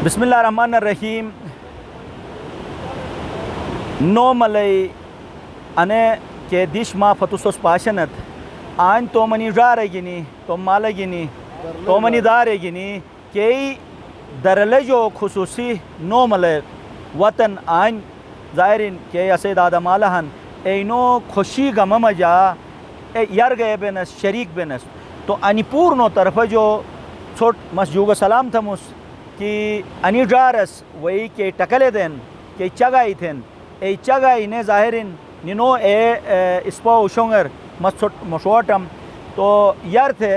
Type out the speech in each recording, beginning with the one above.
بسم اللہ الرحمن الرحیم نو ملئی انے کہ دیش ما فتوسوس پاشنت آن تو منی جارے گینی تو مالا گینی تو منی دارے گینی کہ درلجو خصوصی نو ملئی وطن آن ظاہرین کہ اسے دادا مالہن اینو خوشی غم جا یار گئے بینس شریک بینس تو انی پورنو طرف جو چھوٹ مسجوگ سلام تھمس کہ انی جارس وہی کہ ٹکلے دین کہ چگائی تھن ای چگائی نے ظاہرین نینو اسپا شونگر مسوٹ مشوٹم تو یار تھے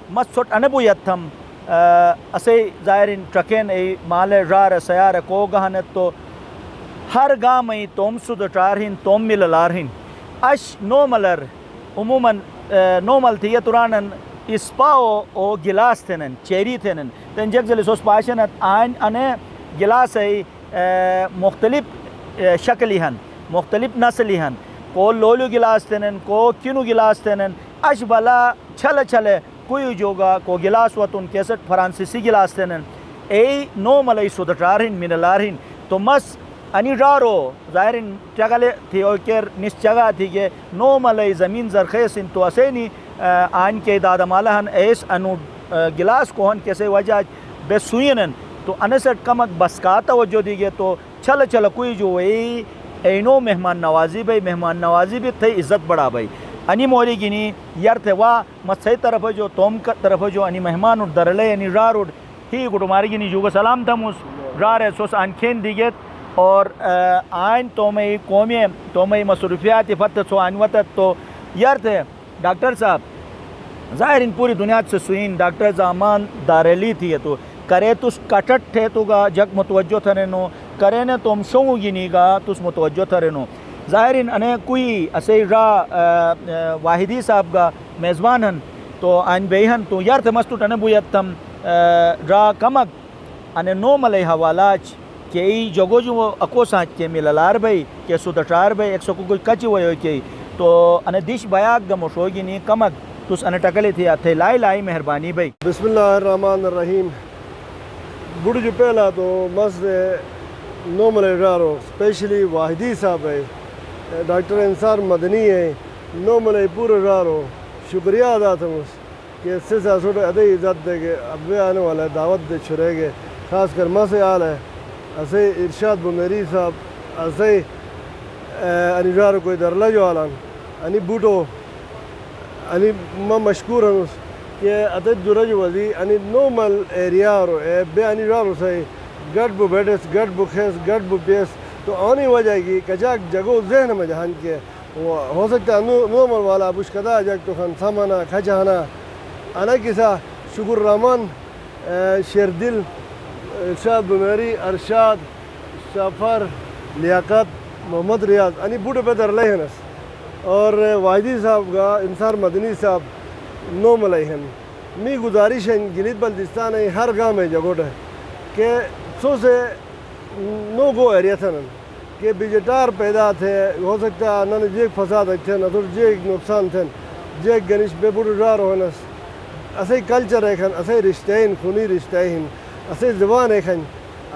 مسوٹ انبویت تھم اسے ظاہرین ٹرکین ای مال جار سیار کو گہنت تو ہر گام ای توم سود ٹارہن توم مل لارہن اش نو ملر عموماً نو مل تھی ترانن اسپاو او گلاس تھنن چیری تھنن تن جگ زلی سوس پاشنت آن انے گلاس ای مختلف شکلی ہن مختلف نسلی ہن کو لولو گلاس تھنن کو کنو گلاس تھنن اش بلا چھل چھلے کوئی جوگا کو گلاس وطن کیسٹ فرانسیسی گلاس تھنن ای نو ملائی سودٹارہن منلارہن تو مس انی جارو ظاہرین چگلے تھی اوکر نس چگا تھی کہ نو ملائی زمین زرخیسن تو اسینی آن کے دادا مالہن ایس انو گلاس کوہن کیسے وجہ بے سوئنن تو انسٹ کمک بسکاتا وجہ دیگے تو چھل چھل کوئی جو اینو مہمان نوازی بھئی مہمان نوازی بھی تھی عزت بڑا بھئی انی مولی گینی یار تھے واہ مت طرف جو توم کا طرف جو انی مہمان درلے انی راروڈ ہی گٹو ماری گینی جوگا سلام تھموس رارے سوس آنکھین دیگیت اور آئین تومی قومی تومی مصروفیاتی فتت سو آئین وطت تو یار تھے ڈاکٹر صاحب ظاہرین پوری دنیا سے سوئین ڈاکٹر زامان دارلی تھی تو کرے تس کٹٹ تھے تو گا جگ متوجہ تھرنو کرے نے تم شونگو گینی گا تس متوجہ تھرنو ظاہرین انہیں کوئی اسے را واحدی صاحب گا میزبان ہن تو آئین بیہن تو یار تھے مستو ٹنے بویت تم را کمک انہیں نو ملئی حوالاچ کہ ای جگو جو اکو سانچ کے ملالار بھئی کہ سودٹار بھئی ایک سکو کوئی کچی ہوئی ہوئی کی تو انہیں دیش بیاک گا مشوگی نہیں کمک توس انہیں ٹکلی تھی آتے لائی مہربانی بھئی بسم اللہ الرحمن الرحیم بڑھ جو پہلا تو مسجد نو ملئی جارو اسپیشلی واحدی صاحب ہے ڈاکٹر انصار مدنی ہے نو ملئی پورا جارو شکریہ ادا تھا مجھ کہ اس سے سوٹے ادھے عزت دے گے ابے آنے والے دعوت دے چھرے گے خاص کر ماں سے آل ہے اسے ارشاد بمیری صاحب اسے انی جارو کوئی درلہ جو آلان انی بوٹو انی ما مشکور ہوں کہ اتت جو رجو وزی انی نو مل ایریا رو بے انی جارو سے گٹ بو بیٹس گٹ بو خیس گٹ بو پیس تو آنی وجہ کی کچاک جگو ذہن میں جہان کے ہو سکتا ہے نو مل والا بشکدہ جگ تو خان سامانا کھچانا انا کسا شکر رحمان شیردل ارشاد بمیری ارشاد سفر لیاقت محمد ریاض انی بوٹو پہ در لے ہنس اور واحدی صاحب کا انصار مدنی صاحب نو ملئی ہن می گزارش ہے گلیت بلتستان ہے ہر گاؤں میں جگوٹ ہے کہ سو سے نو گو ایریا تھا کہ بجٹار پیدا تھے ہو سکتا ہے نہ جیک فساد تھے نہ تو جیک نقصان تھے جیک گنیش بے بوٹو جار ہونس اسے کلچر ہے کھن اسے رشتے ہیں خونی رشتے ہیں اسے زبان ہے کھن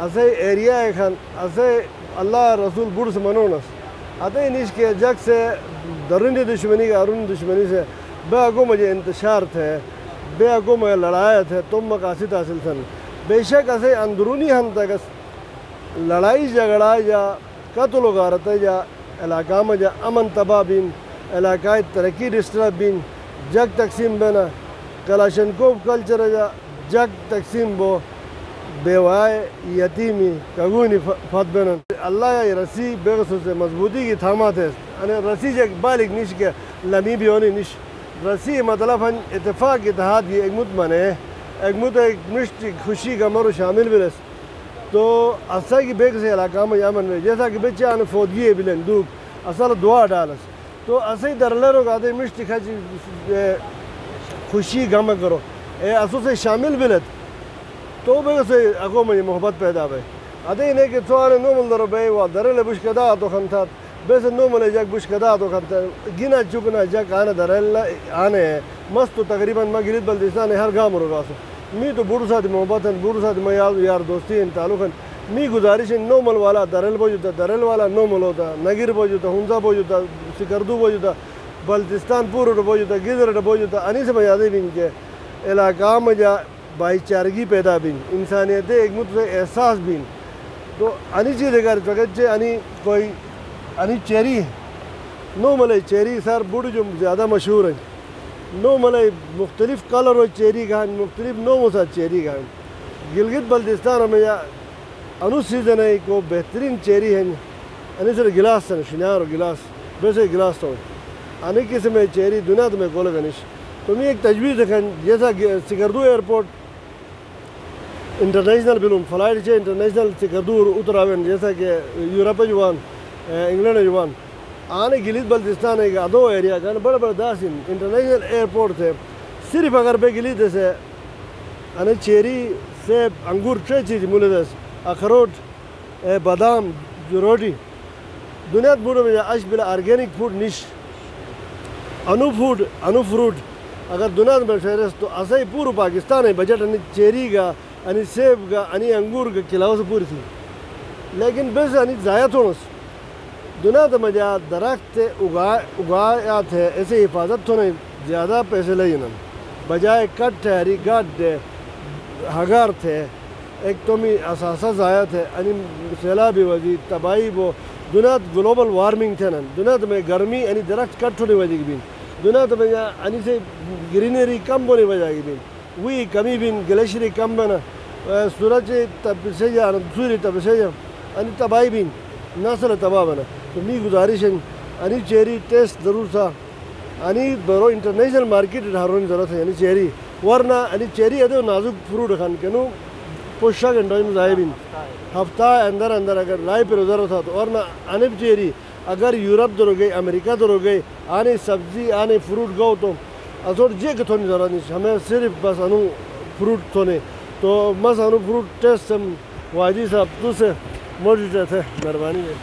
اسے ایریا ہے کھن اسے اللہ رسول بڑھ سے منونس آتے نیش کے جگ سے درندی دشمنی کا ارون دشمنی سے بے اگو مجھے انتشار تھے بے اگو مجھے لڑایا تھے تم مقاصد حاصل تھن بے شک اسے اندرونی ہم تک لڑائی جھگڑا یا قتل و غارت یا علاقہ میں جا امن تباہ بین علاقائی ترقی ڈسٹرب بین جگ تقسیم بینا کلاشنکوف کلچر جا جگ تقسیم بو بیوائے یتیمی کگونی فت بینن اللہ یا رسی بے غصو سے مضبوطی کی تھامات ہے رسی جا بالک نیش کے لمی بھی ہونی نیش رسی مطلب ہن اتفاق اتحاد یہ ایک مطمئن ہے ایک مشت خوشی کا مرو شامل بھی رس تو اصلا کی بے کسی علاقہ میں یامن میں جیسا کہ بچے آنے فوتگی ہے بلن دوک اصلا دعا ڈالس تو اصلا درلے رو کہتے ہیں مشت خوشی غم کرو اے اصل سے شامل بلت تو بے کسی اگو میں محبت پیدا بے ادھے نہیں کہ تو آنے نو مل درو بے وہ درلے بشکدہ تو خمتات بے سے نو ملے جگ بشکدہ تو خمتات گنا چکنا جگ آنے درلے آنے ہیں مست تو تقریباً ما گلیت بلتستان ہر گام رو گاسو می تو بوڑھو ساتھ محبت ہیں بوڑھو ساتھ میں یار دوستی ہیں تعلق ہیں می گزارش ہے نو مل والا درل بوجھتا درل والا نو مل ہوتا نگیر بوجھتا ہنزا بوجھتا سکردو بوجھتا بلتستان پورو بوجھتا گزر بوجھتا انہی سے مجازے بھی ان کے علاقہ میں جا بھائی چارگی پیدا بھی انسانیت ایک مت احساس بھی تو انہی چیز اگر فقط انہی کوئی انہی چیری نو ملے چیری سر بوڑھ جو زیادہ مشہور ہیں نو ملے مختلف کلر و چیری کھان مختلف نو مسا چیری کھان گلگت بلتستان میں انو سیزن ہے کو بہترین چیری ہیں انہی سر گلاس ہیں شنیار و گلاس ویسے گلاس تو انہی قسم میں چیری دنیا تو میں کھولا گنش تو میں ایک تجویز دکھن جیسا سکردو ایئرپورٹ انٹرنیشنل بلوم فلائٹ چھے انٹرنیشنل سکردو اتراوین جیسا کہ یورپ جوان انگلینڈ جوان آنے گلیت بلتستان ہے ادو ایریا کا بڑا بڑا داسن انٹرنیشنل ایئرپورٹ تھے صرف اگر بے گلیت سے انہیں چیری سیب انگور چھ چیز مولے دس اخروٹ بادام روٹی دنیا بوڑھو میں اش بلا آرگینک فوڈ نش انو فوڈ انو فروٹ اگر دنیا میں شہرس تو ایسا ہی پورو پاکستان ہے بجٹ انہیں چیری کا انہیں سیب کا انہیں انگور کا کھلاو سے پوری تھی لیکن بس انہیں ضائع تھوڑس دنیا تو مجھا درخت اگایا تھے ایسے حفاظت تو نہیں زیادہ پیسے لے انہوں بجائے کٹ ہے ہری گاٹ ہے ہگار تھے ایک تو میں اساسہ ضائع تھے انہیں سیلابی وزی تباہی وہ دنیا گلوبل وارمنگ تھے نا دنیا تو میں گرمی یعنی درخت کٹ ہونے وجہ کی بھی دنیا تو میں یعنی سے گرینری کم ہونے وجہ کی بھی وہی کمی بھی گلیشری کم بنا سورج تپسے جا سوری تپسے جا یعنی تباہی بھی نسل تباہ بنا تو می گزارش ہے یعنی چیری ٹیسٹ ضرور تھا یعنی برو انٹرنیشنل مارکیٹ ہارونی ضرورت ہے یعنی چیری ورنہ یعنی چیری ہے تو نازک فروٹ خان کے نو پوشا گھنٹوں میں ضائع بھی ہفتہ اندر اگر لائے پہ ضرورت تھا تو ورنہ انب چیری اگر یورپ در ہو گئی امریکہ در ہو گئی آنے سبزی آنے فروٹ گو تو ازور جے کے تھوڑی ضرورت نہیں ہمیں صرف بس انو فروٹ تھونے تو بس انو فروٹ ٹیسٹ ہم واجی صاحب تو سے موجود تھے مہربانی ہے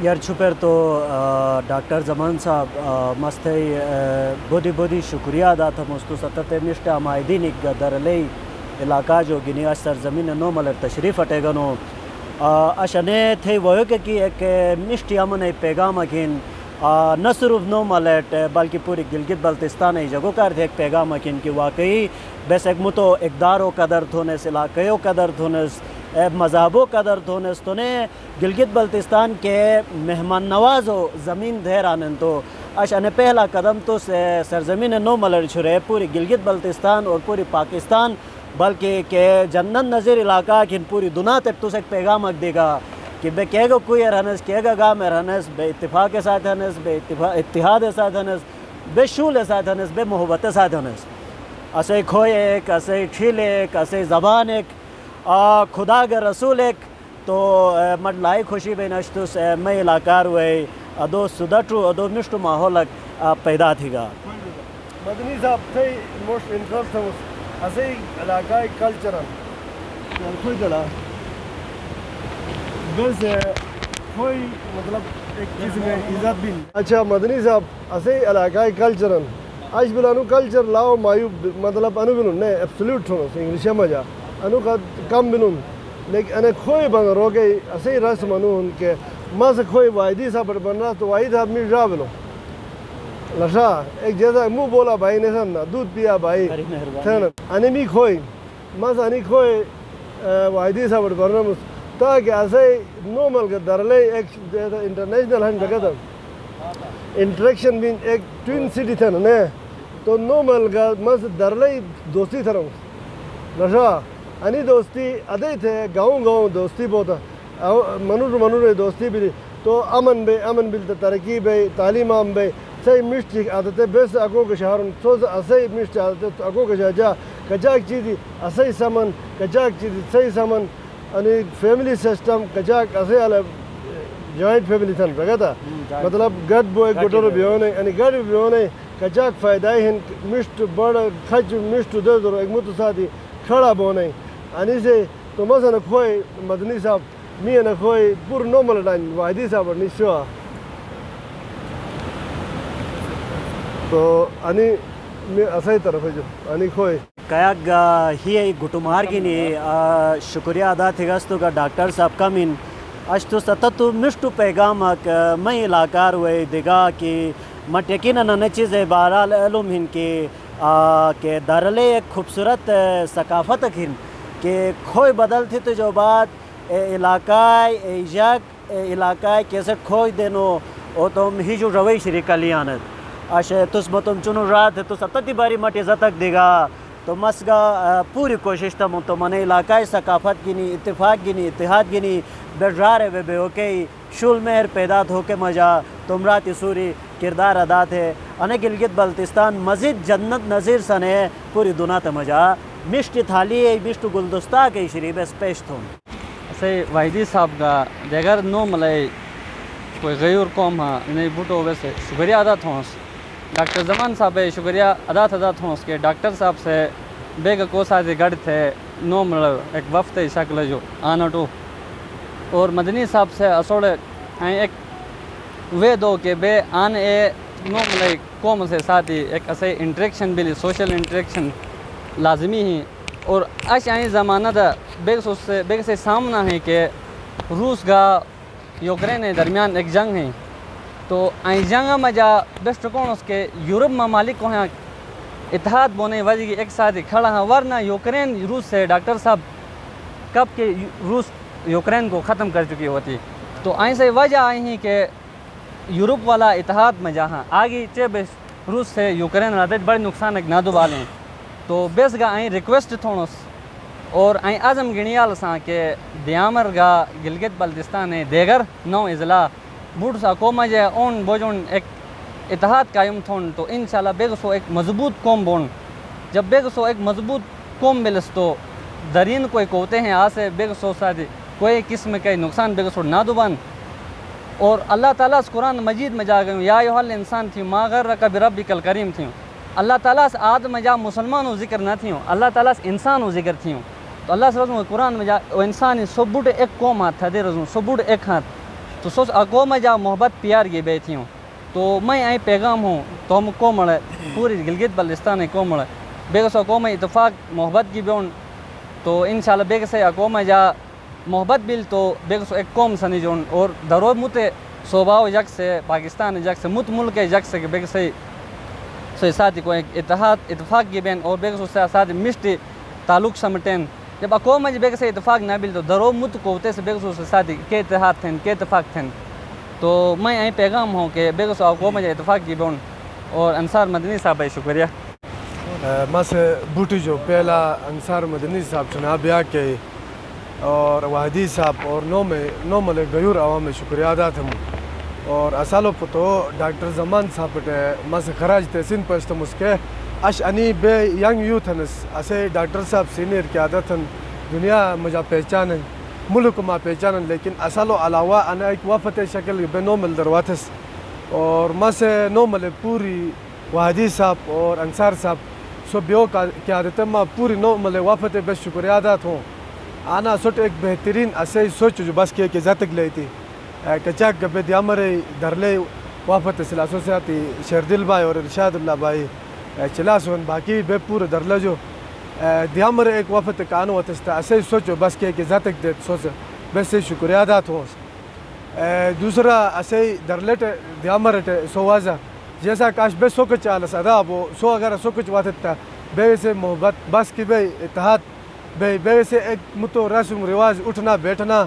یار چھپر تو ڈاکٹر زمان صاحب مستے بودی شکریہ ادا تھا مستو ستتے مشتے آمائدین ایک درلی علاقہ جو گنی آج سرزمین نو ملر تشریف اٹے گنو اشنے تھے وہ کہ ایک مشتی امن پیغام اکین نہ صرف نو ملٹ بلکہ پوری گلگت بلتستان جگہ کر تھے ایک پیغام اکین کہ واقعی بس ایک متو اقدارو قدر تھونس علاقیو قدر تھونس مذہبوں قدر تھونس تو نے گلگت بلتستان کے مہمان نواز و زمین دھیر آنن تو اشنے پہلا قدم تو سرزمین نو ملر چھرے پوری گلگت بلتستان اور پوری پاکستان بلکہ کہ جنت نظیر علاقہ کن پوری دنیا تک تو ایک پیغام اک دے گا کہ بے کہے گا کوئی رہنس کہے گا گاہ میں رہنس بے اتفاق کے ساتھ ہنس بے اتحاد کے ساتھ ہنس بے شول کے ساتھ ہنس بے محبت کے ساتھ ہنس اسے کھوئے ایک اسے ٹھیل ایک اسے زبان ایک خدا کے رسول ایک تو مڈ لائی خوشی بے نشتس میں علاقار ہوئے ادو سدٹو ادو مشتو ماحول پیدا تھی گا مدنی صاحب تھے موسٹ انٹرسٹ ہے اسے علاقائی کلچرل کوئی دلا بس کوئی مطلب ایک چیز میں عزت بھی اچھا مدنی صاحب اسے علاقائی کلچرل آج بلانو کلچر لاؤ مایو مطلب انو بنو نے ایبسلیوٹ ہونو سے انگلیش مجا انو کا کم بنو لیکن انہیں کھوئی بن رو گئی اسے رسم انو ان کے ماں سے کھوئی واحدی صاحب بن رہا تو واحد صاحب میں جا بلو لشا ایک جیسا منہ بولا بھائی نے سن دودھ پیا بھائی انہیں بھی کھوئی ماں سے انہیں کھوئی واحدی صاحب بن رہا تاکہ ایسے نو مل کے درلے ایک انٹرنیشنل ہن جگہ تھا انٹریکشن بھی ایک ٹوین سٹی تھا نا تو نو مل کا مس درلے دوستی تھا لشا انہیں دوستی ادھے تھے گاؤں دوستی بہت منور دوستی بھی تو امن بل ترقی بے تعلیم عام بے صحیح مشت عادتیں بیس اگو کے شہر سوز اسے مشت عادت اگو کے شہر کچاک چیزی اسے سمن کچاک چیزی صحیح سمن یعنی فیملی سسٹم کچاک اسے جوائنٹ فیملی تھن رکھا تھا مطلب گڈ بوئے گٹر بھی ہونے یعنی گڈ بھی ہونے کچاک فائدائی ہیں مشت بڑا خچ مشت دے دو ایک متصادی کھڑا بونے یعنی سے تو مثلا کھوئے مدنی صاحب می نہ کھوئے پور نومل ڈائن واحدی صاحب نشوا تو انہیں میں اسائی طرف ہے جو انہیں کھوئے کایاگ ہی گٹمار گینی شکریہ ادا تھگستو کا ڈاکٹر صاحب کمین اشتو ستتو مشتو پیغام میں علاقار ہوئے دگا کہ مٹیکینا نہ چیز بہرحال علم ہن کہ دارلے ایک خوبصورت ثقافت ہن کہ کھوئی بدل تھی تو جو بات علاقائی ایجاک علاقائی کیسے کھوئی دینو او تم ہی جو روی شریکہ لیانت آشے تس متم چنو رات تو ستتی باری مٹی زتک دیگا تو مسگا پوری کوشش تم تو من علاقائی ثقافت گینی اتفاق گینی اتحاد گینی بیٹرارے بے اوکے شول مہر پیدات ہو کے مجا تمراتی سوری کردار ادا تھے انہیں گلگت بلتستان مزید جنت نظیر سنے پوری دنیا تے مجا مشتی تھالی مشت گلدستہ کے شریب پیش تھوں سے واحدی صاحب کا دیگر نو ملے کوئی غیر قوم ہاں نہیں بوٹو ویسے شکریہ ادا تھونس ڈاکٹر زمان صاحب شکریہ ادا تھونس کہ ڈاکٹر صاحب سے بیگ کو ساتھ گڑ تھے نو مل ایک وفد شکل جو آنٹو اور مدنی صاحب سے اصوڑے ایک وے دو کہ بے آن اے نو مل قوم سے ساتھی ایک ایسے انٹریکشن بھی سوشل انٹریکشن لازمی ہی اور اش آئیں زمانہ دا بیگ سے سامنا ہے کہ روس کا یوکرین درمیان ایک جنگ ہے تو آئیں جنگ مجا بیسٹ کون اس کے یورپ ممالک کو ہیں اتحاد بونے وجہ کی ایک ساتھ کھڑا ہے ورنہ یوکرین روس سے ڈاکٹر صاحب کب کہ روس یوکرین کو ختم کر چکی ہوتی تو آئیں سے وجہ آئی ہیں کہ یورپ والا اتحاد میں جہاں آگے چھ روس سے یوکرین رہتے بڑے نقصان ایک نادو والے تو بیس گا آئیں ریکویسٹ تھونس اور آئیں عزم گنیال ساں کہ دیامر گا گلگت بلتستان دیگر نو اضلاع بوٹ سا کو مجھے اون بوجون ایک اتحاد قائم تھون تو انشاءاللہ بیگ سو ایک مضبوط قوم بون جب بیگ سو ایک مضبوط قوم ملس تو درین کوئی کوتے ہیں آسے بیگ سو ساتھ کوئی قسم کے نقصان بیگ سو نہ دوبان اور اللہ تعالیٰ اس قرآن مجید میں جا گئے یا ایہا انسان تھی ما غرک بربک الکریم تھیں اللہ تعالیٰ سے آدم جا مسلمان و ذکر نہ تھیں اللہ تعالیٰ سے انسان و ذکر تھیں تو اللہ سے قرآن میں جا انسانی سبوٹ ایک قوم ہاتھ تھے رزوں سبوٹ ایک ہاتھ تو سوچ قوم جا محبت پیار یہ بے تھیں تو میں آئی پیغام ہوں تو ہم قوم ہے پوری گلگت بلتستان قوم ہے بیگ سو قوم اتفاق محبت کی بیون تو انشاءاللہ بیگ سے قوم جا محبت بل تو بیگ سو ایک قوم سنی جون اور درو مت صوباؤ یک سے پاکستان یک سے مت ملک یک سے بیگ سے ساتھ کو ایک اتحاد اتفاق کی بین اور بیگ سو ساتھ مشت تعلق سمٹین جب قوم بیگ سے اتفاق نہ بل تو درو مت کوتے سے بیگ سو ساتھ کے اتحاد تھیں کے اتفاق تھیں تو میں یہیں پیغام ہوں کہ بیگ سو قوم اتفاق کی بون اور انصار مدنی صاحب بھائی شکریہ مس بوٹی جو پہلا انصار مدنی صاحب چنا بیا کے اور واحدی صاحب اور نو ملے غیور عوام میں شکریہ ادا تھا اور اصالو پتو ڈاکٹر زمان صاحب مس خراج تحسین پشت مسکے اش انی بے ینگ یوتھ ہنس اسے ڈاکٹر صاحب سینئر قیادت ہن دنیا مجھا پہچان ہے ملک ما پہچان لیکن اصالو علاوہ انا ایک وفت شکل بے نو مل درواتس اور مس نو ملے پوری واحدی صاحب اور انصار صاحب سو بیو قیادت ما پوری نو ملے وفت بے شکریہ ادا تھوں آنا سوٹ ایک بہترین اسے سوچ جو بس کہ زتک لی تھی کچاک گبے دیامر درلے وافت سلاسو سے آتی شیردل بھائی اور ارشاد اللہ بھائی چلا سون باقی بے پورے درلے جو دیامر ایک وافت کانو وتستا اسے سوچو بس کہ زتک دیت سوچ بس سے شکریہ ادا تھوں دوسرا اسے درلے دیامر سو واضح جیسا کاش بے سو کچھ آلس ادا وہ سو اگر سو کچھ واتتا بے سے محبت بس کی بے اتحاد بے سے ایک متو رسم رواج اٹھنا بیٹھنا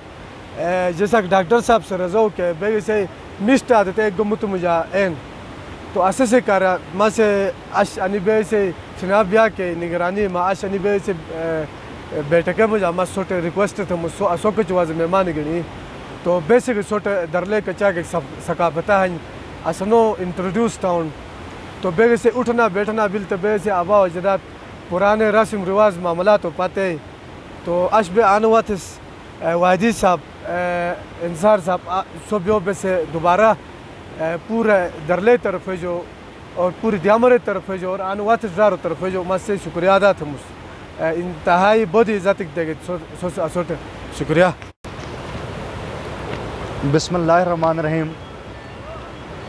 جیسا کہ ڈاکٹر صاحب سے رضو کہ بے سے مشت آتے ایک متو مجھا این تو اسے سے کارا ماں سے اش انی بے سے چناب بیا کے نگرانی ماں اش انی بے سے بیٹھکے مجھا ماں سوٹے ریکویسٹ تھا مجھ سو کچھ واضح مہمان گنی تو بیسک سوٹے درلے کچا کے ثقافتہ ہیں اسنو انٹروڈیوس ٹاؤن تو بے سے اٹھنا بیٹھنا بل تو بے سے آبا و اجداد پرانے رسم رواج معاملات ہو پاتے تو اش بے آنواتس واحدی صاحب انصار صاحب سو بیو بے سے دوبارہ پورے درلے طرف ہے جو اور پوری دیامر طرف ہے جو اور آنواتس دارو طرف ہے جو مجھ سے شکریہ ادا تھا مجھ انتہائی بہت ہی عزت دے گئے سوٹ شکریہ بسم اللہ الرحمن الرحیم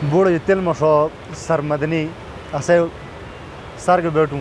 بوڑھ تل مشو سر مدنی اسے سر کے بیٹھوں